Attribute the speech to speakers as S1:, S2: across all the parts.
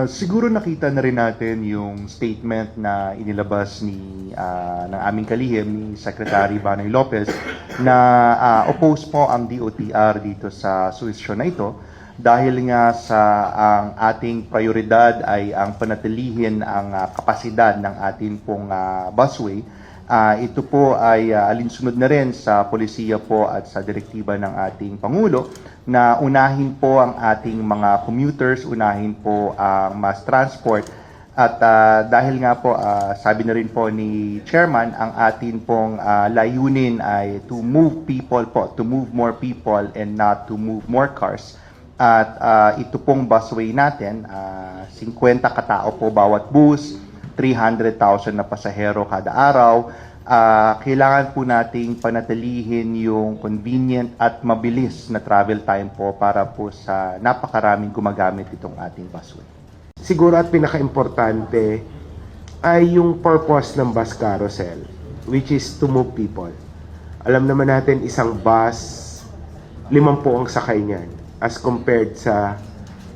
S1: Siguro nakita na rin natin yung statement na inilabas ng aming kalihim ni Secretary Banoy Lopez na oppose po ang DOTR dito sa suwisyon na ito dahil nga sa ang ating prioridad ay ang panatilihin ang kapasidad ng ating pong busway. Ito po ay alinsunod na rin sa polisiya po at sa direktiba ng ating Pangulo na unahin po ang ating mga commuters, unahin po ang mass transport. At dahil nga po, sabi na rin po ni Chairman, ang atin pong layunin ay to move people po, to move more people and not to move more cars. At ito pong busway natin, 50 katao po bawat bus, 300,000 na pasahero kada araw. Kailangan po nating panatilihin yung convenient at mabilis na travel time po para po sa napakaraming gumagamit itong ating busway.
S2: Siguro at pinaka-importante ay yung purpose ng bus carousel, which is to move people. Alam naman natin isang bus, 50 ang sakay niyan as compared sa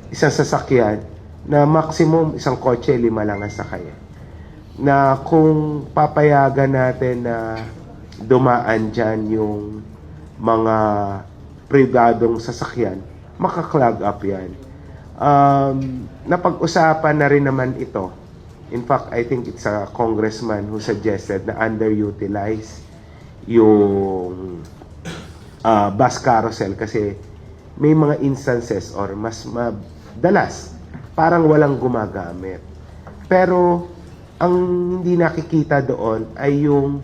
S2: isang sasakyan na maximum isang kotse 5 lang ang sakay. Na kung papayagan natin na dumaan dyan yung mga pribadong sasakyan, makaklag up yan. Napag-usapan na rin naman ito. In fact, I think it's a congressman who suggested na underutilize yung bus carousel kasi may mga instances or mas madalas parang walang gumagamit. Pero ang hindi nakikita doon ay yung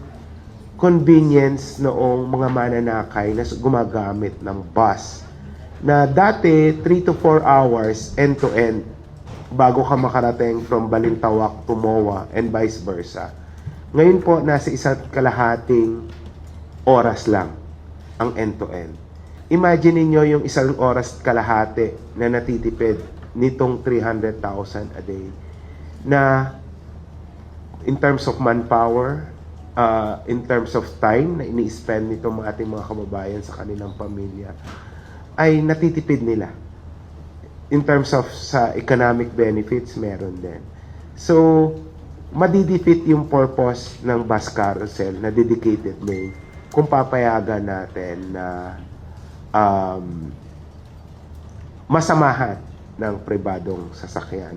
S2: convenience noong mga mananakay na gumagamit ng bus na dati 3 to 4 hours end-to-end bago ka makarating from Balintawak to MOA and vice versa. Ngayon po, nasa 1.5 oras lang ang end-to-end. Imagine niyo yung 1 oras kalahati na natitipid nitong 300,000 a day na in terms of manpower, in terms of time na ini-spend nitong ating mga kababayan sa kanilang pamilya, ay natitipid nila. In terms of sa economic benefits, meron din. So, madidefeat yung purpose ng bus carousel na dedicated lane kung papayagan natin na masamahan ng pribadong sasakyan.